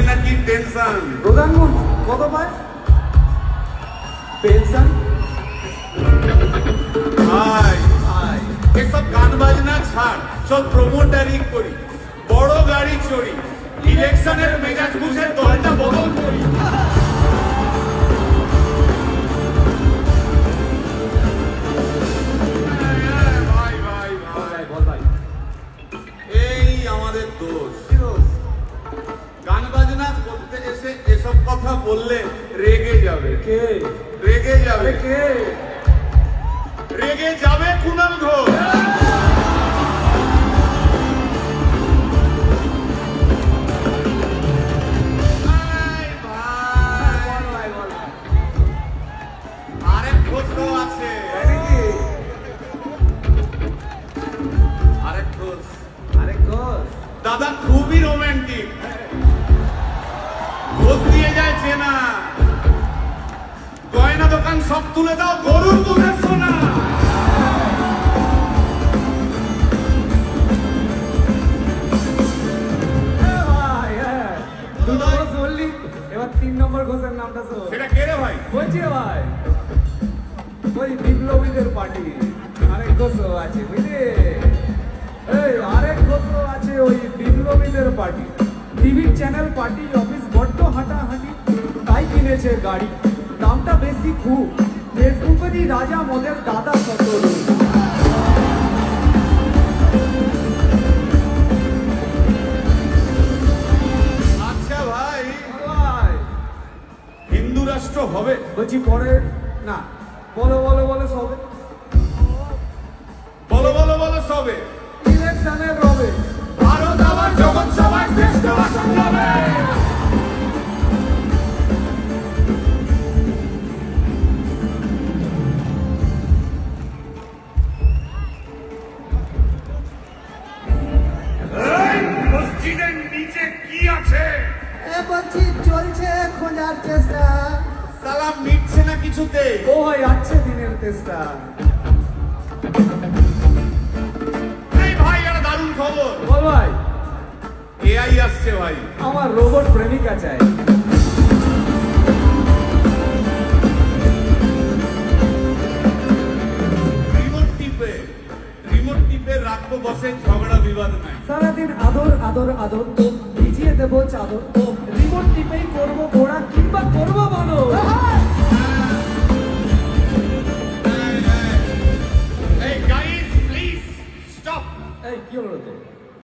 নাকি টেনশন? প্রধানমন্ত্রী কত পায় পেনশন? ভাই ভাই এসব গান বাজনা ছাড়, চল প্রমোটারি করি, বড় গাড়ি চড়ি, ইলেকশনের মেজাজ বুঝে দলটা বদল করি। ভাই ভাই ভাই বল ভাই। এই আমাদের দোষ। গান বাজনা করতে এসে এসব কথা বললে রেগে যাবে। কে রেগে যাবে কে? রেগে যাবে কুণাল ঘোষ। ভাই, ভাই, আরেক ঘোষ তো আছে। আরেক ঘোষ দাদা খুবই রোমান্টিক, ঘোষ দিয়ে যায় চেনা, গয়না দোকান সব তুলে দাও, গরুর দুধের সোনা। এবার 3 নম্বর ঘোষের নামটা শোন। সেটা কে রে ভাই? বলছি রে ভাই, ওই বিপ্লবীদের পার্টি আরেক ঘোষও আছে বুঝলি। এই আরেক ঘোষও আছে ওই বিপ্লবীদের পার্টি। টিভির চ্যানেল পার্টি অফিস বড্ড হাঁটাহাঁটি, তাই কিনেছে গাড়ি, দামটা বেশি খুব, ফেসবুকেরই রাজা মদের দাদা সতরু। আচ্ছা ভাই, ভাই হিন্দু রাষ্ট্র হবে? বলছি পরে না, বলো বলো বলো সবে, বলো বলো বলো সবে। ইলেকশনের রবে ভারত আবার জগৎ সভায় শ্রেষ্ঠ আসন পাবে। এই মসজিদের নিচে কি আছে? বলছি চলছে খোঁজার চেষ্টা। সালাম মিটছে না কিছুতে। ও হয় আছে দিনের তেষ্টা। এই ভাই একটা দারুণ খবর, বল ভাই। এআই আসছে ভাই। আমার রোবট প্রেমিকা চাই। রিমোট টিপে রাখবো বসে, ঝগড়া বিবাদ নাই। সারাদিন আদর আদর আদর, তো ভিজিয়ে দেবো চাদর, তো রিমোট টিপেই করবো ঘোড়া কিংবা করবো বলো। Hey guys, please stop. এই কি হলো তো?